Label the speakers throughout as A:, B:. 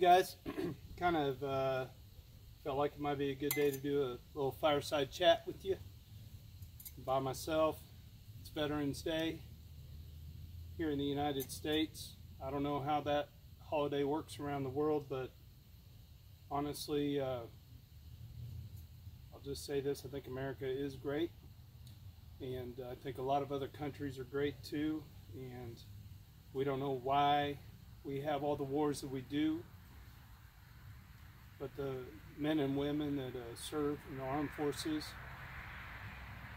A: guys, kind of felt like it might be a good day to do a little fireside chat with you by myself. It's Veterans Day here in the United States. I don't know how that holiday works around the world, but honestly, I'll just say this: I think America is great, and I think a lot of other countries are great too, and we don't know why we have all the wars that we do, but the men and women that serve in the armed forces,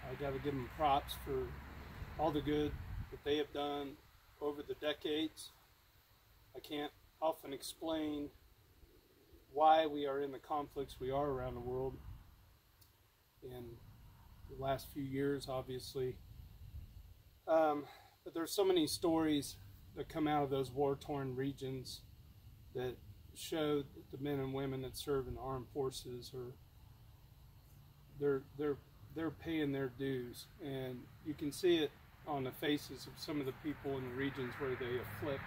A: I got to give them props for all the good that they have done over the decades. I can't often explain why we are in the conflicts we are around the world in the last few years, obviously. But there's so many stories that come out of those war-torn regions that show that the men and women that serve in the armed forces are they're paying their dues, and you can see it on the faces of some of the people in the regions where they afflict.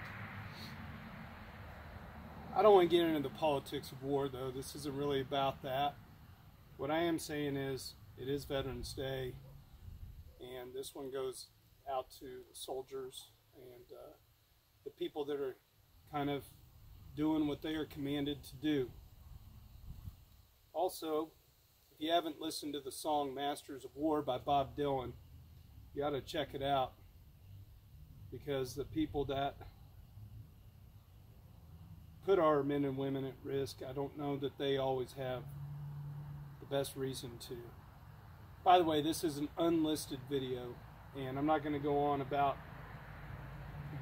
A: I don't want to get into the politics of war, though. This isn't really about that. What I am saying is, it is Veterans Day, and this one goes out to the soldiers and the people that are kind of doing what they are commanded to do. Also, if you haven't listened to the song Masters of War by Bob Dylan, you ought to check it out, because the people that put our men and women at risk, I don't know that they always have the best reason to. By the way, this is an unlisted video, and I'm not going to go on about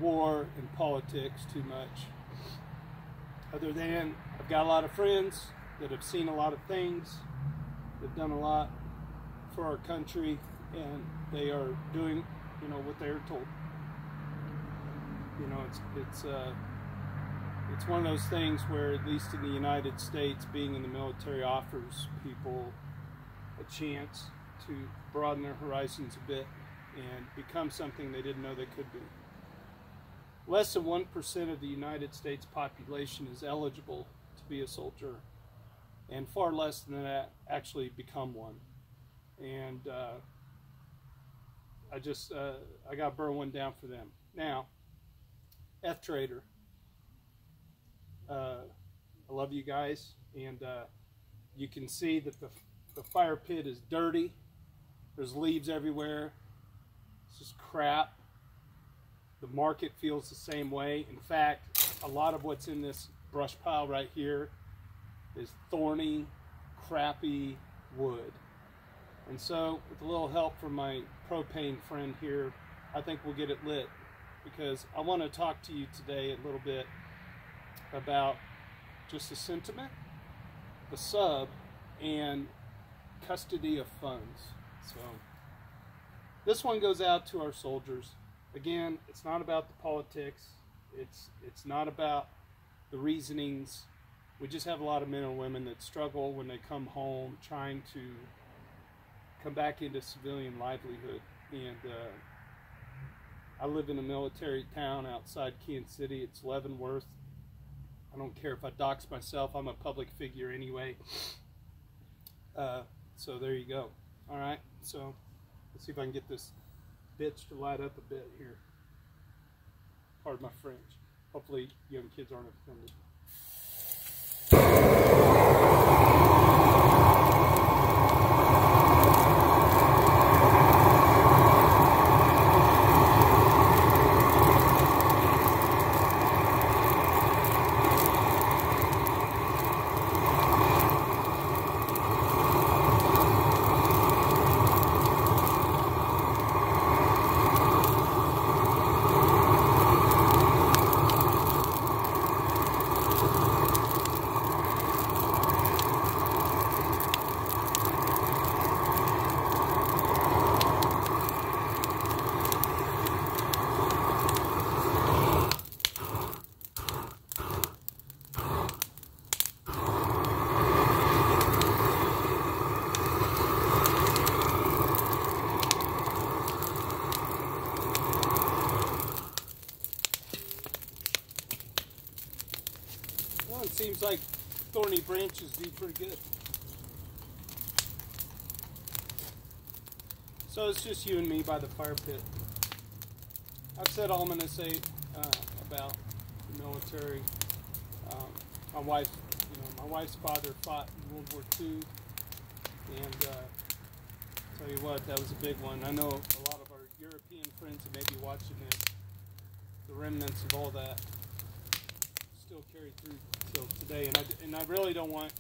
A: war and politics too much, other than I've got a lot of friends that have seen a lot of things, they've done a lot for our country, and they are doing, what they're told. It's one of those things where, at least in the United States, being in the military offers people a chance to broaden their horizons a bit and become something they didn't know they could be. Less than 1% of the United States population is eligible to be a soldier, and far less than that actually become one. And I got to burn one down for them. Now, F-Trader, I love you guys, and you can see that the fire pit is dirty. There's leaves everywhere. It's just crap. The market feels the same way. In fact, a lot of what's in this brush pile right here is thorny, crappy wood. And so, with a little help from my propane friend here, I think we'll get it lit, because I want to talk to you today a little bit about just the sentiment, the sub, and custody of funds. So, this one goes out to our soldiers. Again, it's not about the politics. It's not about the reasonings. We just have a lot of men and women that struggle when they come home trying to come back into civilian livelihood. And I live in a military town outside Kansas City. It's Leavenworth. I don't care if I dox myself. I'm a public figure anyway. So there you go. All right. So let's see if I can get this bitch to light up a bit here. Pardon my French. Hopefully young kids aren't offended. like thorny branches do pretty good. So it's just you and me by the fire pit. I've said all I'm going to say about the military. My wife's father fought in World War II, and tell you what, that was a big one. I know a lot of our European friends that may be watching this, the remnants of all that still carry through till today, and I really don't want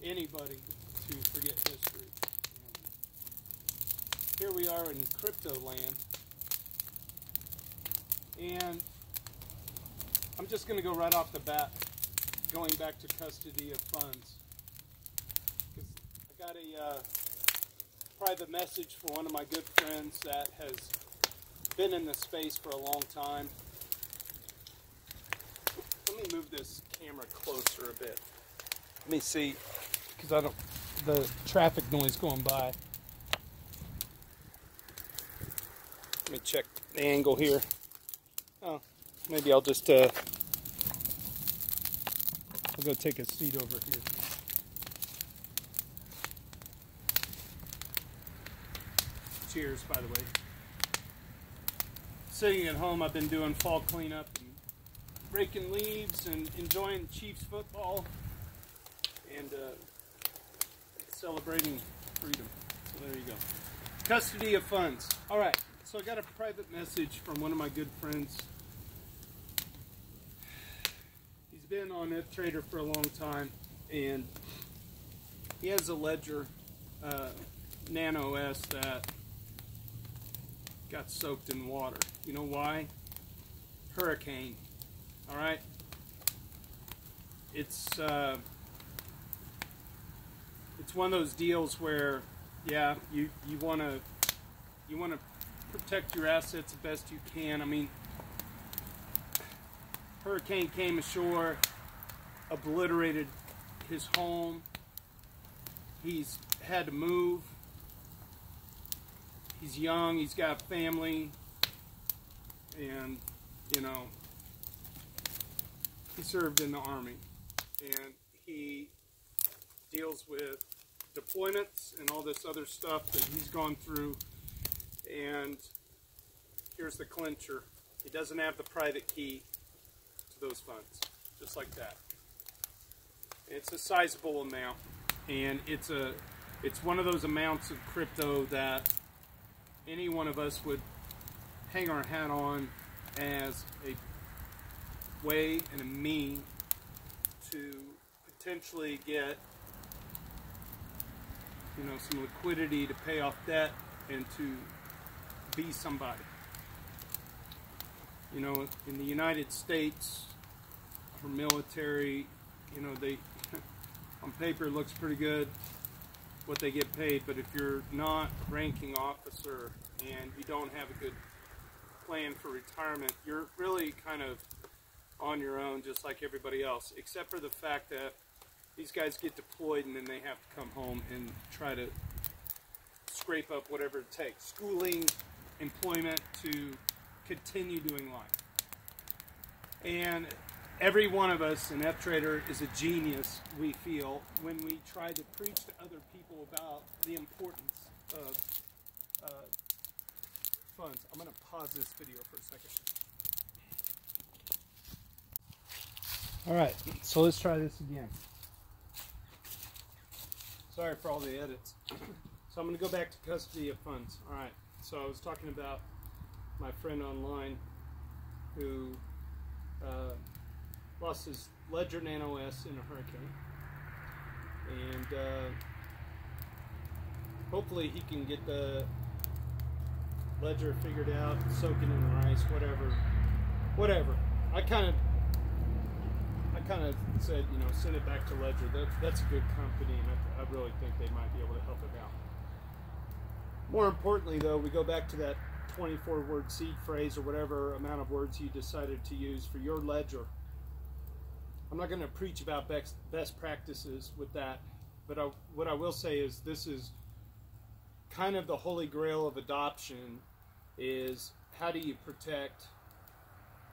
A: anybody to forget history. Here we are in crypto land, and I'm just going to go right off the bat, going back to custody of funds, because I got a private message from one of my good friends that has been in the space for a long time. Let me move this camera closer a bit. Let me see, because the traffic noise going by. Let me check the angle here. Oh, maybe I'll just I'll go take a seat over here. Cheers, by the way. Sitting at home, I've been doing fall cleanup and raking leaves and enjoying Chiefs football and celebrating freedom. So there you go. Custody of funds. All right. So I got a private message from one of my good friends. He's been on FTrader for a long time, and he has a ledger, Nano S, that got soaked in water. You know why? Hurricane. All right. It's one of those deals where, yeah, you want to protect your assets the best you can. I mean, hurricane came ashore, obliterated his home. He's had to move. He's young, he's got a family, and, you know, he served in the Army, and he deals with deployments and all this other stuff that he's gone through. And here's the clincher. He doesn't have the private key to those funds, just like that. It's a sizable amount, and it's one of those amounts of crypto that any one of us would hang our hat on as a way and a mean to potentially get, you know, some liquidity to pay off debt and to be somebody. You know, in the United States, for military, you know, they on paper it looks pretty good what they get paid, but if you're not a ranking officer and you don't have a good plan for retirement, you're really kind of on your own, just like everybody else, except for the fact that these guys get deployed and then they have to come home and try to scrape up whatever it takes. Schooling, employment to continue doing life. And every one of us in FTrader is a genius, we feel, when we try to preach to other people about the importance of funds. I'm going to pause this video for a second. All right, so let's try this again. Sorry for all the edits. So I'm going to go back to custody of funds. All right, so I was talking about my friend online who lost his Ledger Nano S in a hurricane. And hopefully he can get the Ledger figured out, soaking in the rice, whatever. I kind of said, you know, send it back to Ledger. That's a good company, and I really think they might be able to help him out. More importantly, though, we go back to that 24-word seed phrase or whatever amount of words you decided to use for your ledger. I'm not going to preach about best practices with that, but what I will say is this is kind of the holy grail of adoption, is how do you protect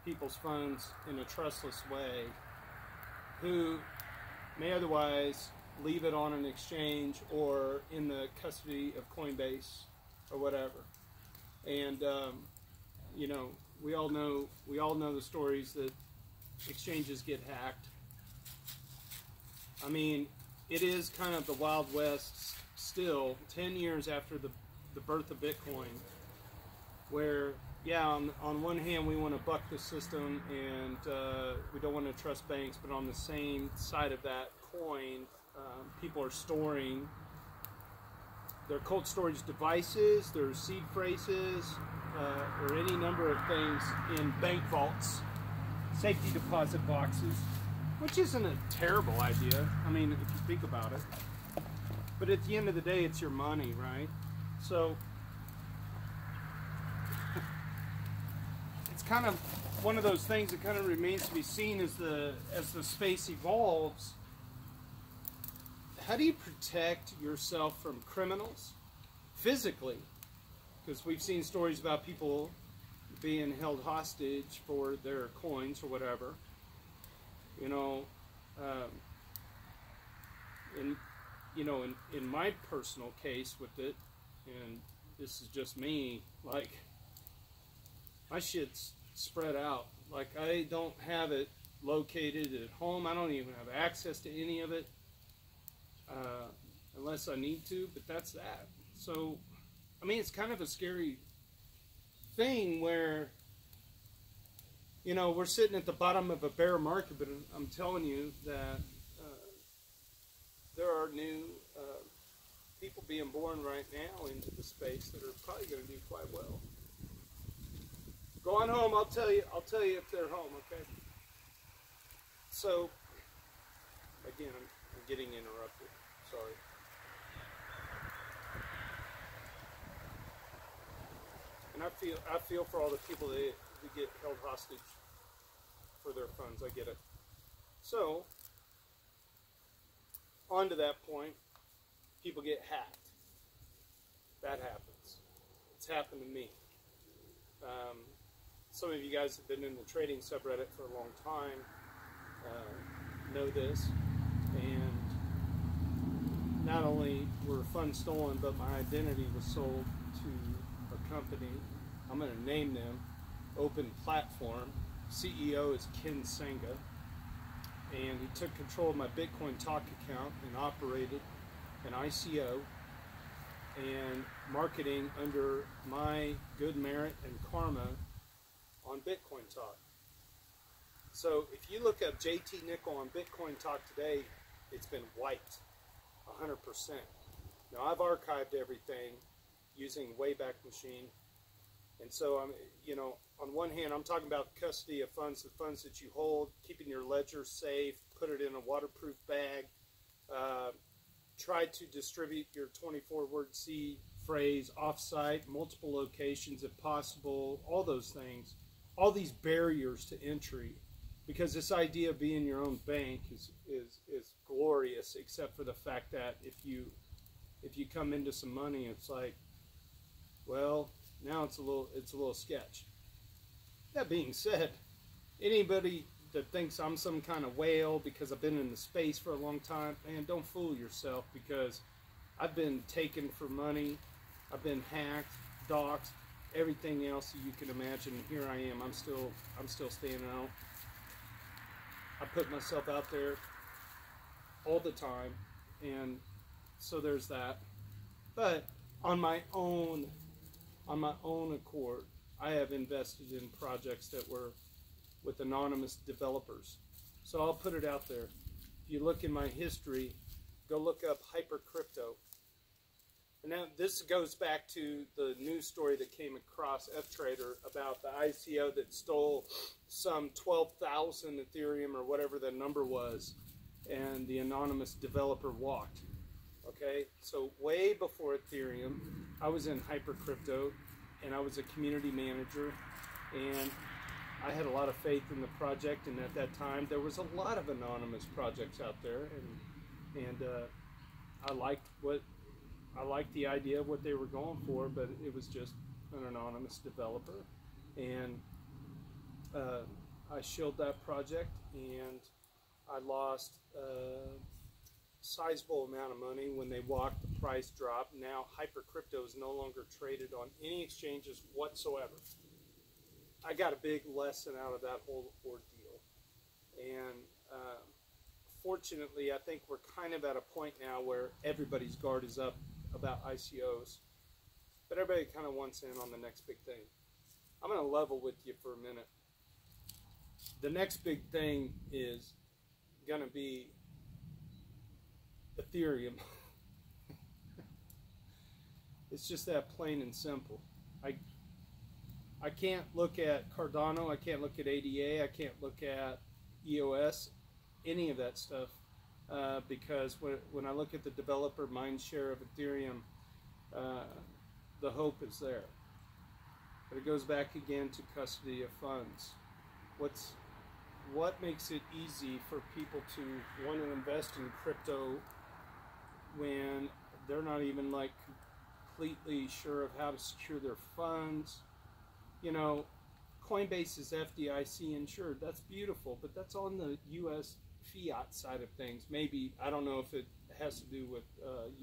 A: people's funds in a trustless way who may otherwise leave it on an exchange or in the custody of Coinbase or whatever. And you know, we all know the stories that exchanges get hacked. I mean, it is kind of the Wild West still, 10 years after the birth of Bitcoin, where, yeah, on one hand we want to buck the system and we don't want to trust banks, but on the same side of that coin, people are storing their cold storage devices, their seed phrases, or any number of things in bank vaults, safety deposit boxes, which isn't a terrible idea, I mean, if you think about it. But at the end of the day, it's your money, right? So it's kind of one of those things that kind of remains to be seen as the space evolves. How do you protect yourself from criminals physically? Because we've seen stories about people being held hostage for their coins or whatever. You know, in my personal case with it, and this is just me, like, my shit's spread out. Like, I don't have it located at home. I don't even have access to any of it unless I need to, but that's that. So, I mean, it's kind of a scary thing where, you know, we're sitting at the bottom of a bear market, but I'm telling you that there are new people being born right now into the space that are probably going to do quite well. Go on home. I'll tell you if they're home. Okay. So, again, I'm getting interrupted. Sorry. And I feel for all the people who get held hostage for their funds. I get it. So, on to that point, people get hacked. That happens. It's happened to me. Some of you guys have been in the trading subreddit for a long time, know this, and not only were funds stolen, but my identity was sold to a company. I'm going to name them, Open Platform. CEO is Ken Senga, and he took control of my Bitcoin Talk account and operated an ICO and marketing under my good merit and karma on Bitcoin Talk. So if you look up JT Nickel on Bitcoin Talk today, it's been wiped 100%. Now, I've archived everything using Wayback Machine, and so I'm, you know, on one hand, I'm talking about custody of funds, the funds that you hold, keeping your ledger safe, put it in a waterproof bag, try to distribute your 24-word seed phrase offsite, multiple locations if possible, all those things, all these barriers to entry, because this idea of being your own bank is glorious, except for the fact that if you come into some money, it's like, well, now it's a little sketch. That being said, anybody that thinks I'm some kind of whale because I've been in the space for a long time, man, don't fool yourself, because I've been taken for money, I've been hacked, doxxed, everything else that you can imagine. Here I am. I'm still standing out. I put myself out there all the time, and so there's that. But on my own accord, I have invested in projects that were with anonymous developers. So I'll put it out there. If you look in my history, go look up Hypercrypto. And now this goes back to the news story that came across F-Trader about the ICO that stole some 12,000 Ethereum or whatever the number was, and the anonymous developer walked. Okay, so way before Ethereum, I was in Hypercrypto, and I was a community manager, and I had a lot of faith in the project, and at that time there was a lot of anonymous projects out there, and I liked the idea of what they were going for, but it was just an anonymous developer, and I shilled that project, and I lost a sizable amount of money when they walked the price drop. Now hyper crypto is no longer traded on any exchanges whatsoever. I got a big lesson out of that whole ordeal. And fortunately, I think we're kind of at a point now where everybody's guard is up about ICOs. But everybody kind of wants in on the next big thing. I'm going to level with you for a minute. The next big thing is going to be Ethereum. It's just that plain and simple. I can't look at Cardano, I can't look at ADA, I can't look at EOS, any of that stuff, because when I look at the developer mind share of Ethereum, the hope is there. But it goes back again to custody of funds. What makes it easy for people to want to invest in crypto when they're not even like completely sure of how to secure their funds? You know, Coinbase is FDIC insured. That's beautiful, but that's on the U.S. fiat side of things. Maybe, I don't know if it has to do with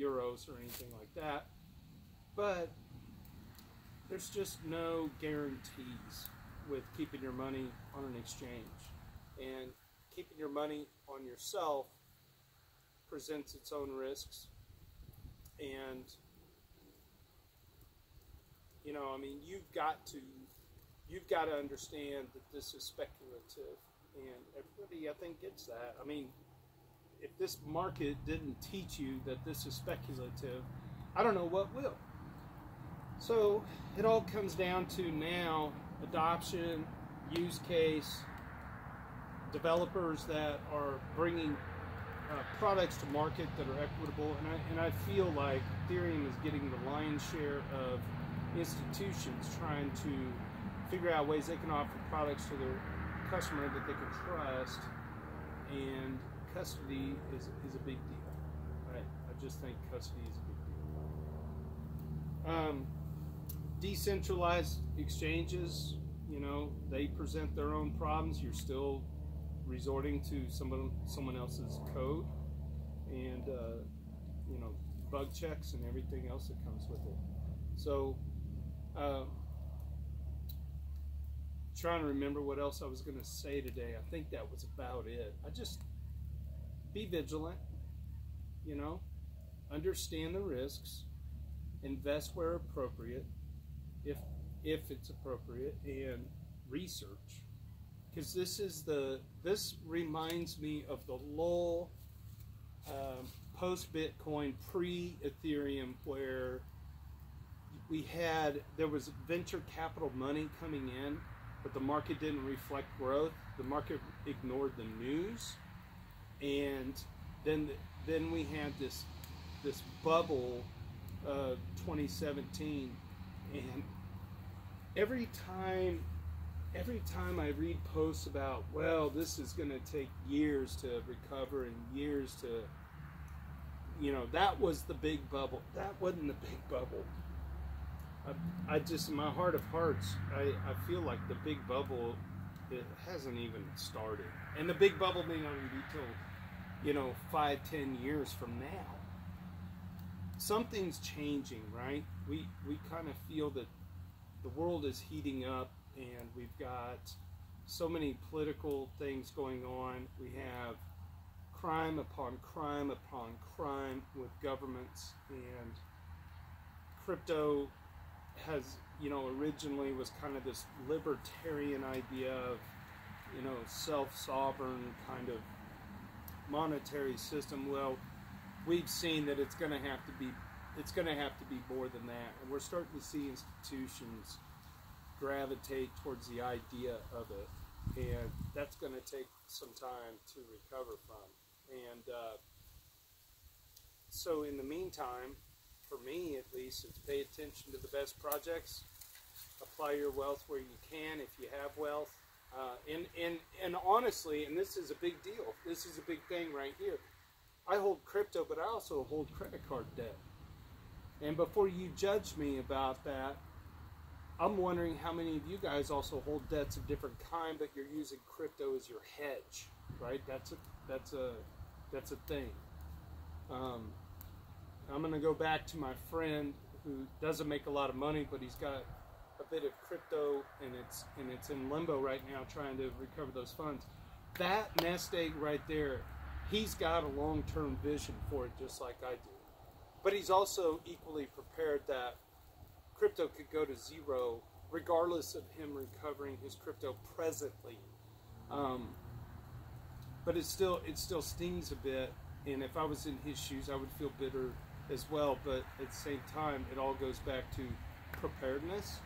A: euros or anything like that, but there's just no guarantees with keeping your money on an exchange. And keeping your money on yourself presents its own risks. And, you know, I mean, you've got to understand that this is speculative. And everybody, I think, gets that. I mean, if this market didn't teach you that this is speculative, I don't know what will. So it all comes down to now adoption, use case, developers that are bringing products to market that are equitable, and I feel like Ethereum is getting the lion's share of institutions trying to figure out ways they can offer products to their customer that they can trust, and custody is a big deal. I just think custody is a big deal. Decentralized exchanges, you know, they present their own problems. You're still resorting to someone else's code, and you know, bug checks and everything else that comes with it. So trying to remember what else I was going to say today. I think that was about it. I just be vigilant, you know, understand the risks, invest where appropriate, if it's appropriate, and research. Because this reminds me of the lull post-Bitcoin, pre-Ethereum, where there was venture capital money coming in, but the market didn't reflect growth. The market ignored the news, and then we had this bubble of 2017, and every time I read posts about, well, this is going to take years to recover and years to, you know, that was the big bubble. That wasn't the big bubble. I just, in my heart of hearts, I feel like the big bubble, it hasn't even started. And the big bubble may not even be till, you know, 5-10 years from now. Something's changing, right? We kind of feel that the world is heating up, and we've got so many political things going on. We have crime upon crime upon crime with governments, and crypto has, you know, originally was kind of this libertarian idea of, you know, self-sovereign kind of monetary system. Well, we've seen that it's going to have to be more than that, and we're starting to see institutions gravitate towards the idea of it, and that's going to take some time to recover from. And so in the meantime, for me at least, it's pay attention to the best projects, apply your wealth where you can if you have wealth, and honestly, and this is a big deal, this is a big thing right here, I hold crypto, but I also hold credit card debt. And before you judge me about that, I'm wondering how many of you guys also hold debts of different kind, but you're using crypto as your hedge. right? That's a thing. I'm going to go back to my friend who doesn't make a lot of money, but he's got a bit of crypto, and it's in limbo right now, trying to recover those funds. That nest egg right there, he's got a long-term vision for it, just like I do. But he's also equally prepared that crypto could go to zero, regardless of him recovering his crypto presently. But it still stings a bit, and if I was in his shoes, I would feel bitter as well. But at the same time, it all goes back to preparedness,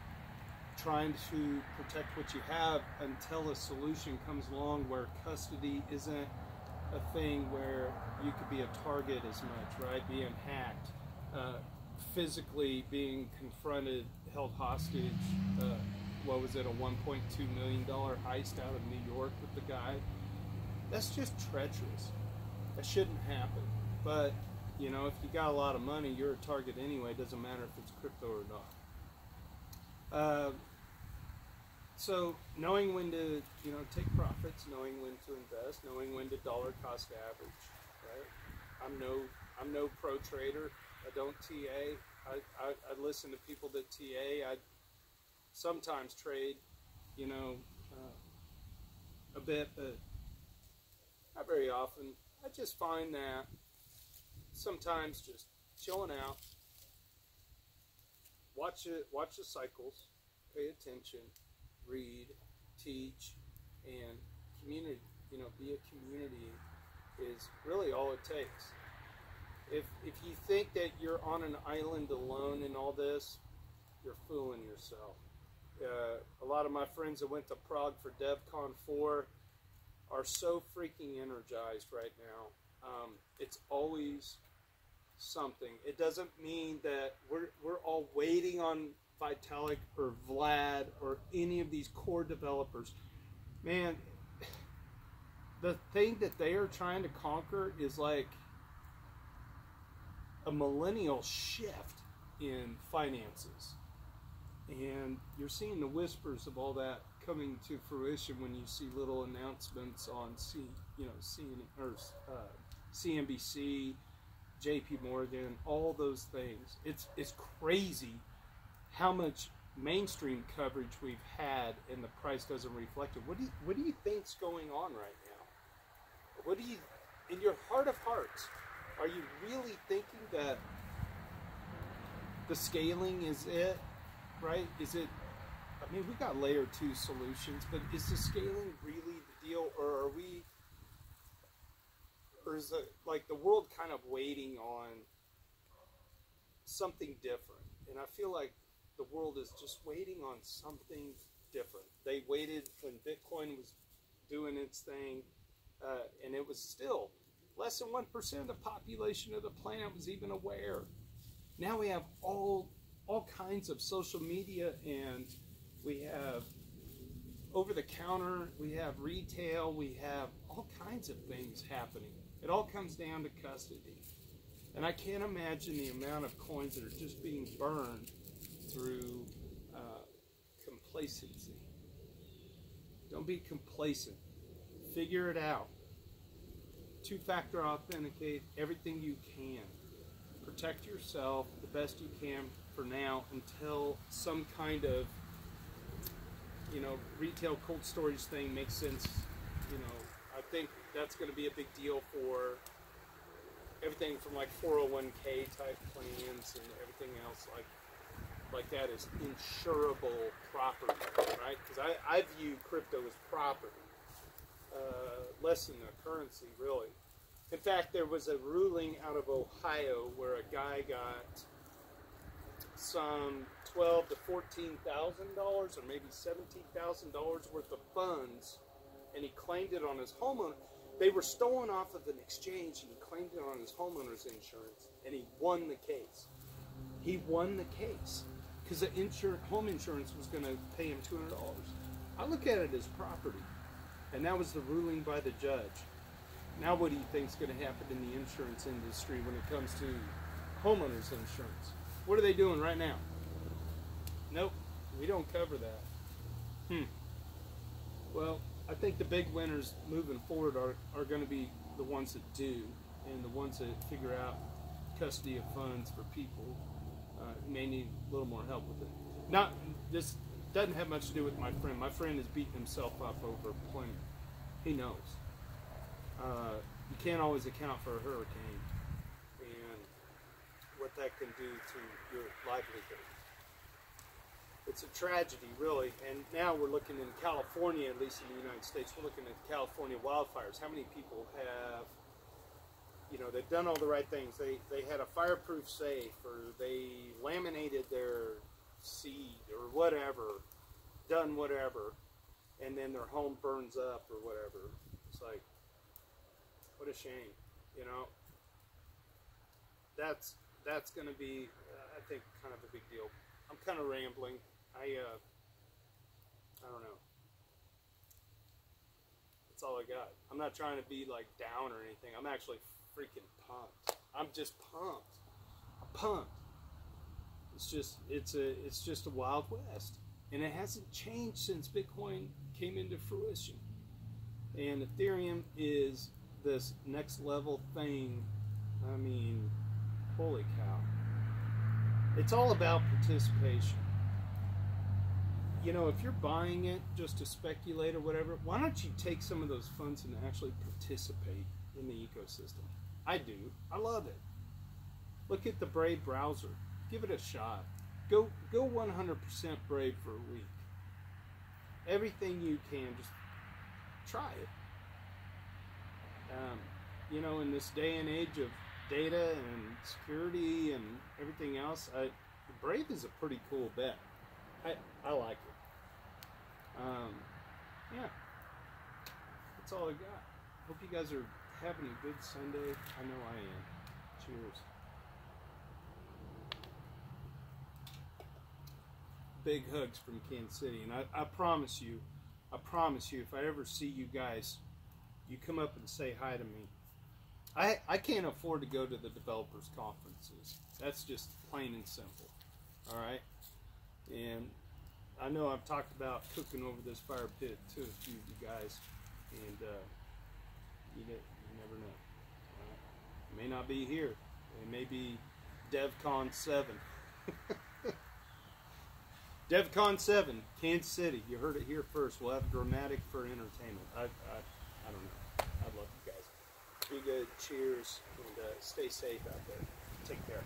A: trying to protect what you have until a solution comes along where custody isn't a thing where you could be a target as much, right? Being hacked, physically being confronted, held hostage. What was it, a $1.2 million heist out of New York with the guy? That's just treacherous. That shouldn't happen. But, you know, if you got a lot of money, you're a target anyway. It doesn't matter if it's crypto or not. So knowing when to, you know, take profits, knowing when to invest, knowing when to dollar cost average, right? I'm no pro trader. I don't TA. I listen to people that TA. I sometimes trade, you know, a bit, but not very often. I just find that sometimes just chilling out, watch the cycles, pay attention, read, teach, and community. You know, be a community is really all it takes. If you think that you're on an island alone in all this, you're fooling yourself. A lot of my friends that went to Prague for DevCon 4 are so freaking energized right now. It's always something. It doesn't mean that we're all waiting on Vitalik or Vlad or any of these core developers. Man, the thing that they are trying to conquer is like a millennial shift in finances. And you're seeing the whispers of all that coming to fruition when you see little announcements on CNBC, JP Morgan, all those things. It's crazy how much mainstream coverage we've had and the price doesn't reflect it. What do you think's going on right now? What do you, in your heart of hearts, are you really thinking that the scaling is it? Right? Is it, I mean, we got layer 2 solutions, but is the scaling really the deal, or is it like the world kind of waiting on something different? And I feel like the world is just waiting on something different. They waited when Bitcoin was doing its thing, and it was still less than 1% of the population of the planet was even aware. Now we have all kinds of social media, and we have over-the-counter, we have retail, we have all kinds of things happening. It all comes down to custody. And I can't imagine the amount of coins that are just being burned through complacency. Don't be complacent. Figure it out. Two-factor authenticate everything you can. Protect yourself the best you can for now until some kind of, you know, retail cold storage thing makes sense. You know, I think that's going to be a big deal for everything from like 401k type plans and everything else like that is insurable property, right? Because I view crypto as property, less than a currency, really. In fact, there was a ruling out of Ohio where a guy got some $12,000 to $14,000 or maybe $17,000 worth of funds, and he claimed it on his homeowner. They were stolen off of an exchange, and he claimed it on his homeowner's insurance, and he won the case. He won the case because the home insurance was going to pay him $200. I look at it as property, and that was the ruling by the judge. Now what do you think is going to happen in the insurance industry when it comes to homeowners insurance? What are they doing right now? Nope, we don't cover that. Well, I think the big winners moving forward are going to be the ones that do, and the ones that figure out custody of funds for people who may need a little more help with it. Not this doesn't have much to do with my friend. My friend is beating himself up over plenty. He knows. You can't always account for a hurricane and what that can do to your livelihood. It's a tragedy, really. And now we're looking in California, at least in the United States, we're looking at the California wildfires. How many people have, you know, they've done all the right things. They had a fireproof safe, or they laminated their seed, or whatever, done whatever, and then their home burns up or whatever. It's like, what a shame, you know. That's going to be, I think, kind of a big deal. I'm kind of rambling. I don't know. That's all I got. I'm not trying to be like down or anything. I'm actually freaking pumped. I'm just pumped. I'm pumped. It's just a wild west, and it hasn't changed since Bitcoin came into fruition. And Ethereum is this next level thing. I mean, holy cow. It's all about participation. You know, if you're buying it just to speculate or whatever, why don't you take some of those funds and actually participate in the ecosystem? I do. I love it. Look at the Brave browser. Give it a shot. Go 100% Brave for a week. Everything you can, just try it. You know, in this day and age of data and security and everything else, Brave is a pretty cool bet. I like it. Yeah, that's all I got. Hope you guys are having a good Sunday. I know I am. Cheers. Big hugs from Kansas City, and I promise you, if I ever see you guys, you come up and say hi to me. I can't afford to go to the developers conferences. That's just plain and simple. All right, and I know I've talked about cooking over this fire pit to a few of you guys, and you never know. It may not be here. It may be DevCon 7. DevCon 7, Kansas City. You heard it here first. We'll have dramatic for entertainment. I don't know. I love you guys. Be good. Cheers. And stay safe out there. Take care.